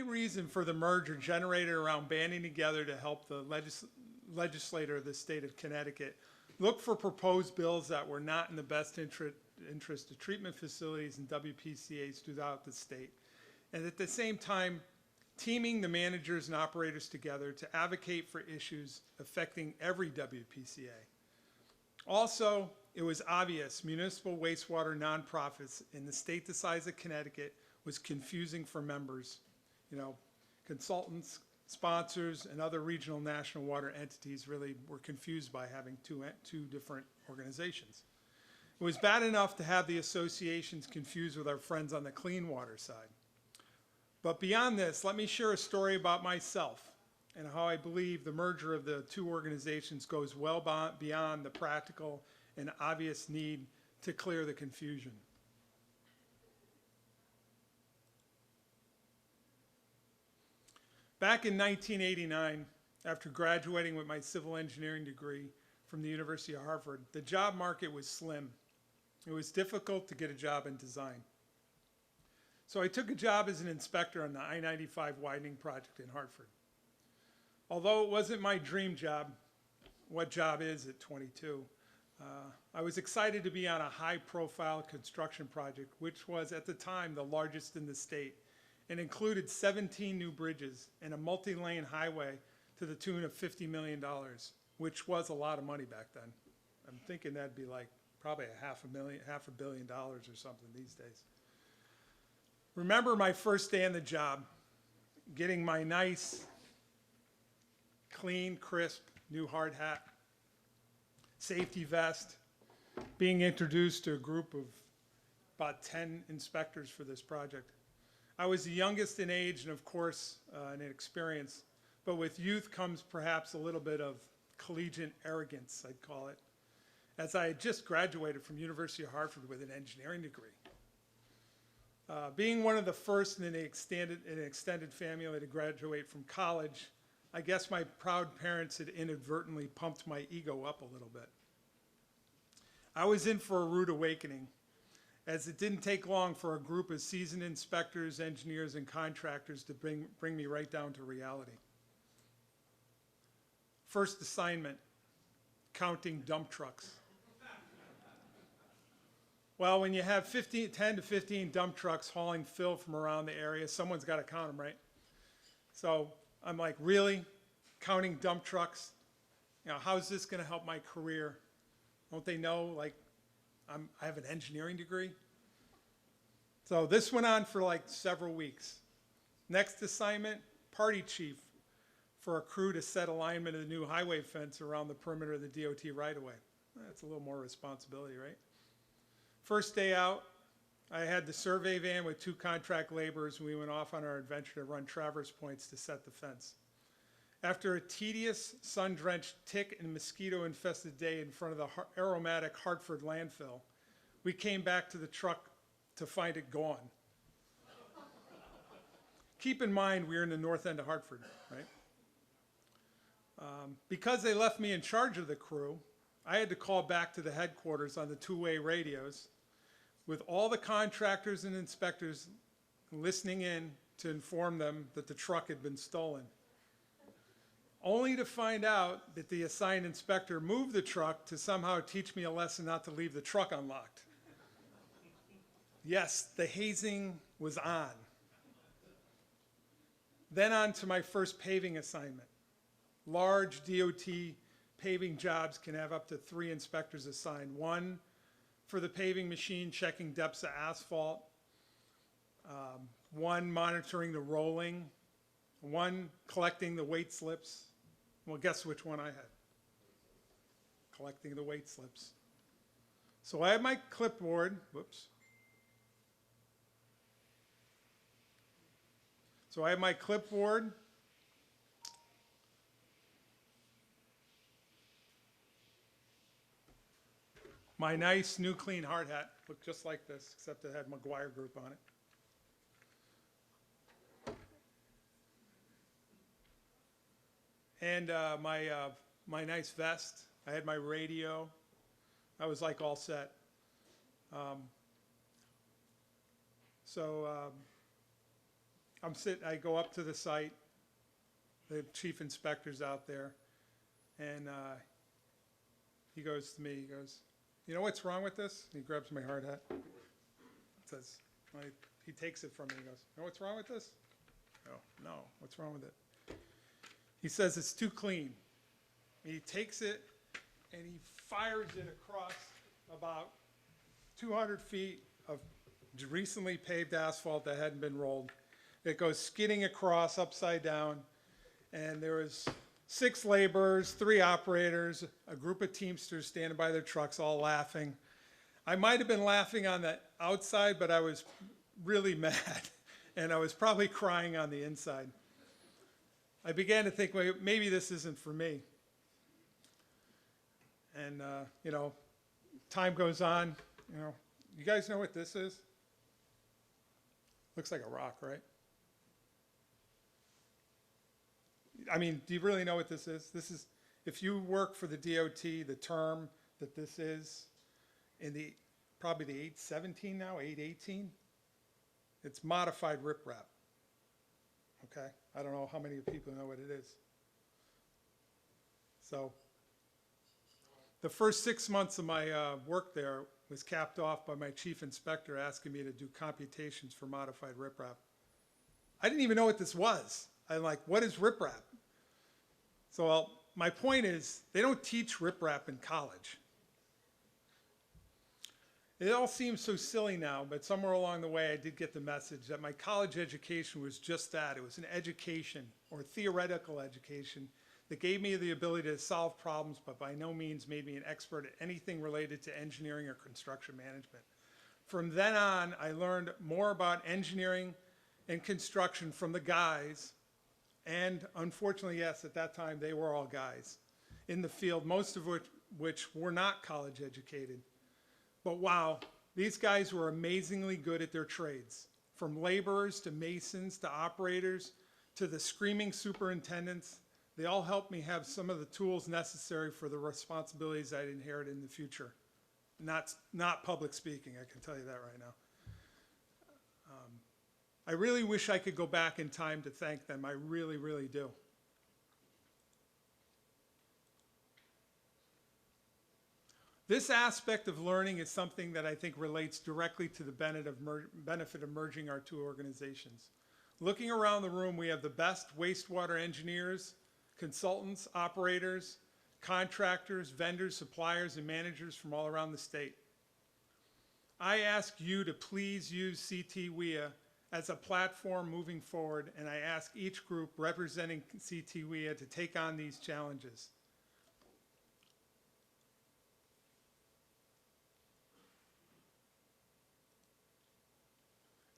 main reason for the merger generated around banding together to help the legislator of the state of Connecticut look for proposed bills that were not in the best interest of treatment facilities and WPCAs throughout the state. And at the same time, teaming the managers and operators together to advocate for issues affecting every WPCA. Also, it was obvious municipal wastewater nonprofits in the state the size of Connecticut was confusing for members. You know, consultants, sponsors, and other regional national water entities really were confused by having two different organizations. It was bad enough to have the associations confused with our friends on the clean water side. But beyond this, let me share a story about myself and how I believe the merger of the two organizations goes well beyond the practical and obvious need to clear the confusion. Back in 1989, after graduating with my civil engineering degree from the University of Hartford, the job market was slim. It was difficult to get a job in design. So I took a job as an inspector on the I-95 widening project in Hartford. Although it wasn't my dream job, what job is at 22, I was excited to be on a high-profile construction project, which was at the time the largest in the state, and included 17 new bridges and a multi-lane highway to the tune of $50 million, which was a lot of money back then. I'm thinking that'd be like probably $500 million or something these days. Remember my first day on the job, getting my nice, clean, crisp, new hard hat, safety vest, being introduced to a group of about 10 inspectors for this project. I was the youngest in age and of course in experience, but with youth comes perhaps a little bit of collegiate arrogance, I'd call it, as I had just graduated from University of Hartford with an engineering degree. Being one of the first in an extended family to graduate from college, I guess my proud parents had inadvertently pumped my ego up a little bit. I was in for a rude awakening, as it didn't take long for a group of seasoned inspectors, engineers, and contractors to bring me right down to reality. First assignment, counting dump trucks. Well, when you have 10 to 15 dump trucks hauling fill from around the area, someone's got to count them, right? So I'm like, really? Counting dump trucks? You know, how's this going to help my career? Don't they know, like, I have an engineering degree? So this went on for like several weeks. Next assignment, party chief for a crew to set alignment of the new highway fence around the perimeter of the DOT right-of-way. That's a little more responsibility, right? First day out, I had the survey van with 2 contract laborers, and we went off on our adventure to run traverse points to set the fence. After a tedious, sun-drenched, tick and mosquito-infested day in front of the aromatic Hartford landfill, we came back to the truck to find it gone. Keep in mind, we're in the north end of Hartford, right? Because they left me in charge of the crew, I had to call back to the headquarters on the 2-way radios with all the contractors and inspectors listening in to inform them that the truck had been stolen. Only to find out that the assigned inspector moved the truck to somehow teach me a lesson not to leave the truck unlocked. Yes, the hazing was on. Then on to my first paving assignment. Large DOT paving jobs can have up to 3 inspectors assigned. 1 for the paving machine checking depths of asphalt, 1 monitoring the rolling, 1 collecting the weight slips. Well, guess which one I had? Collecting the weight slips. So I had my clipboard, whoops. So I have my clipboard, my nice new clean hard hat, looked just like this, except it had McGuire Group on it. And my nice vest, I had my radio, I was like all set. I go up to the site, the chief inspector's out there, and he goes to me, he goes, "You know what's wrong with this?" He grabs my hard hat. Says, he takes it from me, he goes, "You know what's wrong with this?" No, what's wrong with it? He says, "It's too clean." And he takes it and he fires it across about 200 feet of recently paved asphalt that hadn't been rolled. It goes skidding across upside down, and there was 6 laborers, 3 operators, a group of Teamsters standing by their trucks, all laughing. I might have been laughing on the outside, but I was really mad, and I was probably crying on the inside. I began to think, well, maybe this isn't for me. And, time goes on. You guys know what this is? Looks like a rock, right? I mean, do you really know what this is? This is, if you work for the DOT, the term that this is in probably the 817 now, 818, it's modified riprap. Okay? I don't know how many people know what it is. So the first 6 months of my work there was capped off by my chief inspector asking me to do computations for modified riprap. I didn't even know what this was. I'm like, what is riprap? So my point is, they don't teach riprap in college. It all seems so silly now, but somewhere along the way I did get the message that my college education was just that. It was an education, or theoretical education, that gave me the ability to solve problems, but by no means made me an expert at anything related to engineering or construction management. From then on, I learned more about engineering and construction from the guys, and unfortunately, yes, at that time, they were all guys in the field, most of which were not college educated. But wow, these guys were amazingly good at their trades, from laborers to masons to operators to the screaming superintendents. They all helped me have some of the tools necessary for the responsibilities I'd inherit in the future. Not public speaking, I can tell you that right now. I really wish I could go back in time to thank them. I really, really do. This aspect of learning is something that I think relates directly to the benefit of merging our two organizations. Looking around the room, we have the best wastewater engineers, consultants, operators, contractors, vendors, suppliers, and managers from all around the state. I ask you to please use Ctwea as a platform moving forward, and I ask each group representing Ctwea to take on these challenges.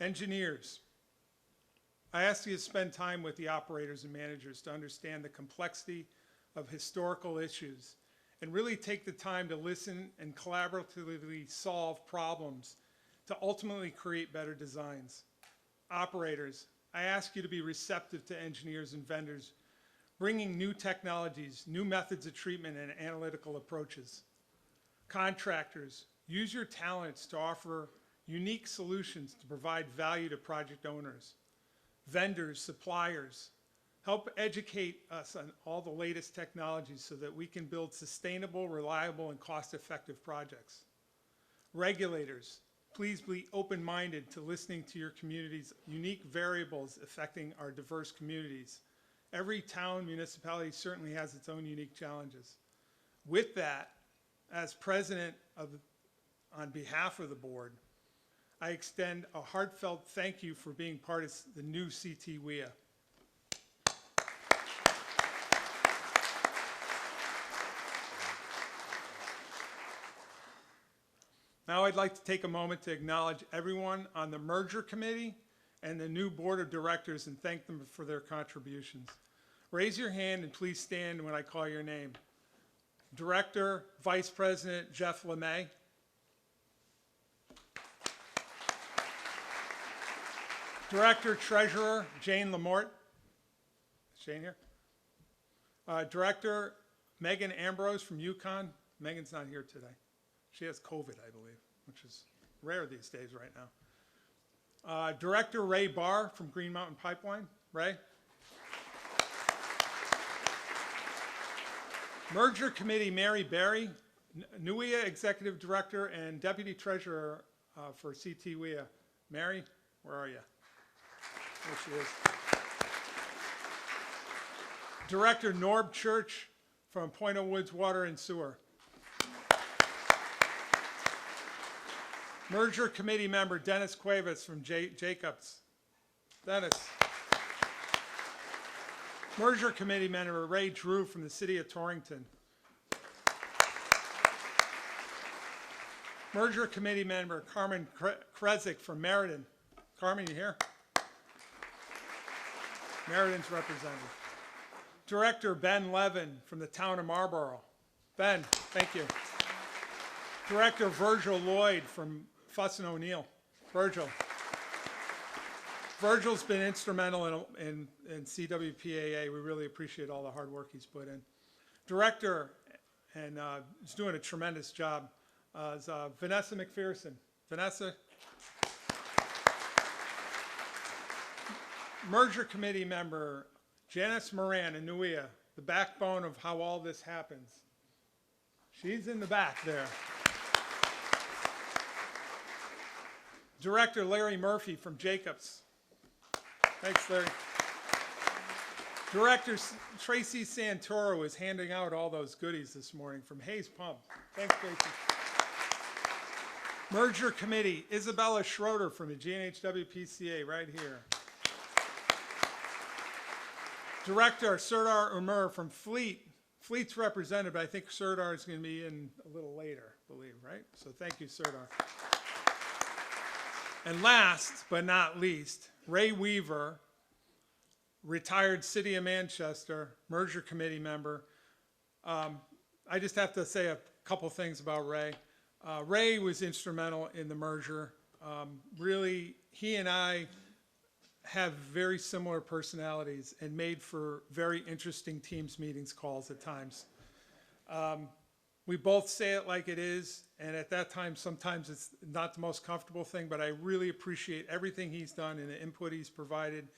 Engineers, I ask you to spend time with the operators and managers to understand the complexity of historical issues and really take the time to listen and collaboratively solve problems to ultimately create better designs. Operators, I ask you to be receptive to engineers and vendors, bringing new technologies, new methods of treatment, and analytical approaches. Contractors, use your talents to offer unique solutions to provide value to project owners. Vendors, suppliers, help educate us on all the latest technologies so that we can build sustainable, reliable, and cost-effective projects. Regulators, please be open-minded to listening to your community's unique variables affecting our diverse communities. Every town, municipality certainly has its own unique challenges. With that, as president on behalf of the board, I extend a heartfelt thank you for being part of the new Ctwea. Now I'd like to take a moment to acknowledge everyone on the merger committee and the new board of directors and thank them for their contributions. Raise your hand and please stand when I call your name. Director, Vice President Jeff LeMay. Director, Treasurer Jane Lamort. Is Jane here? Director Megan Ambrose from Yukon. Megan's not here today. She has COVID, I believe, which is rare these days right now. Director Ray Barr from Green Mountain Pipeline. Ray. Merger Committee Mary Berry, Ctwea Executive Director and Deputy Treasurer for Ctwea. Mary, where are you? There she is. Director Norb Church from Point of Woods Water and Sewer. Merger Committee Member Dennis Cuevas from Jacobs. Dennis. Merger Committee Member Ray Drew from the City of Torrington. Merger Committee Member Carmen Krezik from Meriden. Carmen, you here? Meriden's representative. Director Ben Levin from the town of Marlborough. Ben, thank you. Director Virgil Lloyd from Fuss and O'Neill. Virgil. Virgil's been instrumental in CWPAA. We really appreciate all the hard work he's put in. Director, and is doing a tremendous job, is Vanessa McPherson. Vanessa. Merger Committee Member Janice Moran in Ctwea, the backbone of how all this happens. She's in the back there. Director Larry Murphy from Jacobs. Thanks, Larry. Director Tracy Santoro is handing out all those goodies this morning from Hayes Pump. Thanks, Tracy. Merger Committee, Isabella Schroeder from the GNHWPCA right here. Director Serdar Umur from Fleet. Fleet's represented, but I think Serdar is going to be in a little later, I believe, right? So thank you, Serdar. And last but not least, Ray Weaver, retired City of Manchester, Merger Committee member. I just have to say a couple things about Ray. Ray was instrumental in the merger. Really, he and I have very similar personalities and made for very interesting Teams meetings calls at times. We both say it like it is, and at that time, sometimes it's not the most comfortable thing, but I really appreciate everything he's done and the input he's provided,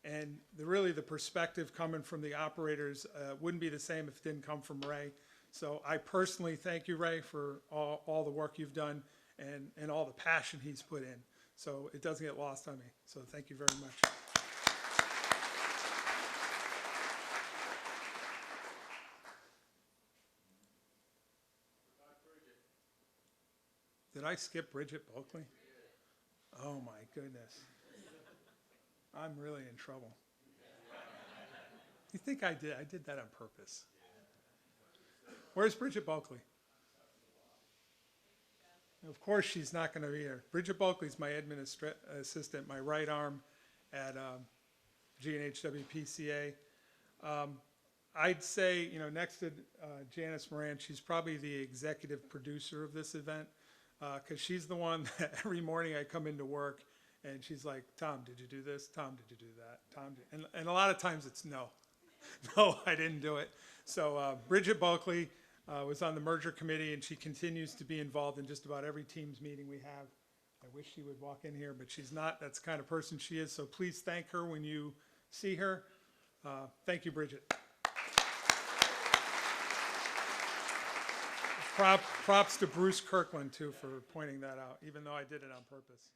and really the perspective coming from the operators wouldn't be the same if it didn't come from Ray. So I personally thank you, Ray, for all the work you've done and all the passion he's put in. So it doesn't get lost on me. So thank you very much. Did I skip Bridget Bulkley? Oh my goodness. I'm really in trouble. You think I did? I did that on purpose. Where's Bridget Bulkley? Of course she's not going to be here. Bridget Bulkley's my admin assistant, my right arm at GNHWPCA. I'd say, next to Janice Moran, she's probably the executive producer of this event, because she's the one that every morning I come into work and she's like, Tom, did you do this? Tom, did you do that? Tom, and a lot of times it's no. No, I didn't do it. So Bridget Bulkley was on the merger committee, and she continues to be involved in just about every Teams meeting we have. I wish she would walk in here, but she's not. That's the kind of person she is. So please thank her when you see her. Thank you, Bridget. Props to Bruce Kirkland, too, for pointing that out, even though I did it on purpose.